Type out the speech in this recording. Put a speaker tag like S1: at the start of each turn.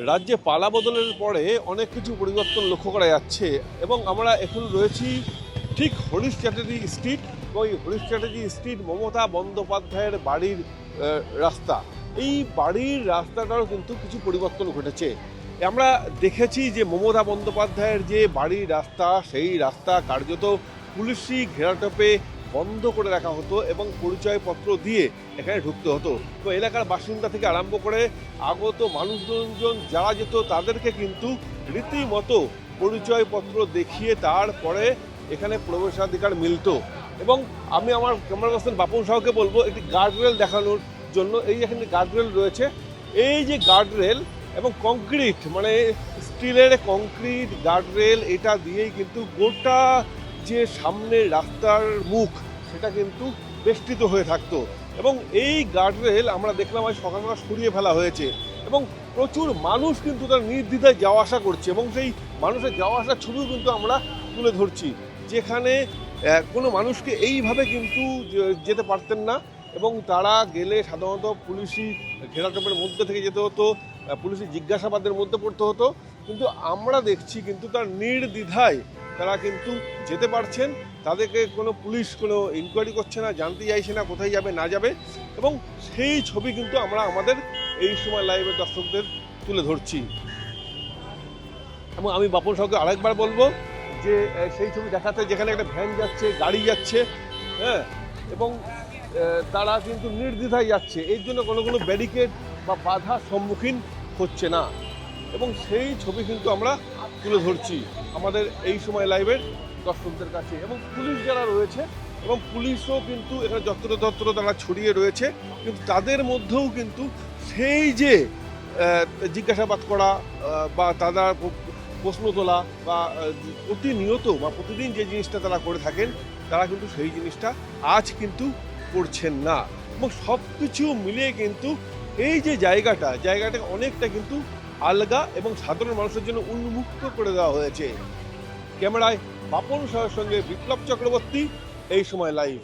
S1: রাজ্যে পালা বদলের পরে অনেক কিছু পরিবর্তন লক্ষ্য করা যাচ্ছে এবং আমরা এখন রয়েছি ঠিক হরিশ চ্যাটার্জি স্ট্রিট। ওই হরিশ চ্যাটার্জি স্ট্রিট মমতা বন্দ্যোপাধ্যায়ের বাড়ির রাস্তা। এই বাড়ির রাস্তাটারও কিন্তু কিছু পরিবর্তন ঘটেছে। আমরা দেখেছি যে মমতা বন্দ্যোপাধ্যায়ের যে বাড়ির রাস্তা, সেই রাস্তা কার্যত পুলিশি ঘেরাটোপে বন্ধ করে রাখা হতো এবং পরিচয়পত্র দিয়ে এখানে ঢুকতে হতো। তো এলাকার বাসিন্দা থেকে আরম্ভ করে আগত মানুষজন যারা যেত তাদেরকে কিন্তু রীতিমতো পরিচয়পত্র দেখিয়ে তারপরে এখানে প্রবেশাধিকার মিলত। এবং আমি আমার ক্যামেরা পার্সন বাপন সাহকে বলবো একটি গার্ডরেল দেখানোর জন্য। এই এখানে গার্ডরেল রয়েছে, এই যে গার্ডরেল এবং কংক্রিট, মানে স্টিলের কংক্রিট গার্ডরেল, এটা দিয়েই কিন্তু গোটা যে সামনের রাস্তার মুখ সেটা কিন্তু বেষ্টিত হয়ে থাকতো। এবং এই গার্ডরেল আমরা দেখলাম আজ সকাল সকাল সরিয়ে ফেলা হয়েছে এবং প্রচুর মানুষ কিন্তু তার নির্দ্বিধায় যাওয়া আসা করছে এবং সেই মানুষের যাওয়া আসার ছবিও কিন্তু আমরা তুলে ধরছি, যেখানে কোনো মানুষকে এইভাবে কিন্তু যেতে পারতেন না এবং তারা গেলে সাধারণত পুলিশি ঘেরাটোপের মধ্যে থেকে যেতে হতো, পুলিশি জিজ্ঞাসাবাদের মধ্যে পড়তে হতো। কিন্তু আমরা দেখছি কিন্তু তার নির্দ্বিধায় তারা কিন্তু যেতে পারছেন। তাদেরকে কোনো পুলিশ কোনো ইনকোয়ারি করছে না, জানতে চাইছে না কোথায় যাবে না যাবে। এবং সেই ছবি কিন্তু আমরা আমাদের এই সময় লাইভের দর্শকদের তুলে ধরছি। এবং আমি বাপন সাহকে আরেকবার বলবো যে সেই ছবি দেখাতে, যেখানে একটা ভ্যান যাচ্ছে, গাড়ি যাচ্ছে, হ্যাঁ, এবং তারা কিন্তু নির্দ্বিধায় যাচ্ছে, এর জন্য কোনো ব্যারিকেড বা বাধার সম্মুখীন হচ্ছে না। এবং সেই ছবি কিন্তু আমরা তুলে ধরছি আমাদের এই সময় লাইভের দর্শকদের কাছে। এবং পুলিশ যারা রয়েছে, এবং পুলিশও কিন্তু এখানে যত্র তারা ছড়িয়ে রয়েছে, কিন্তু তাদের মধ্যেও কিন্তু সেই যে জিজ্ঞাসাবাদ করা বা তারা প্রশ্ন তোলা বা প্রতিনিয়ত বা প্রতিদিন যে জিনিসটা তারা করে থাকেন, তারা কিন্তু সেই জিনিসটা আজ কিন্তু করছেন না। এবং সব কিছু মিলিয়ে কিন্তু এই যে জায়গাটা অনেকটা কিন্তু আলগা এবং সাধারণ মানুষের জন্য উন্মুক্ত করে দেওয়া হয়েছে। ক্যামেরায় বাপন সাহের সঙ্গে বিপ্লব চক্রবর্তী, এই সময় লাইভ।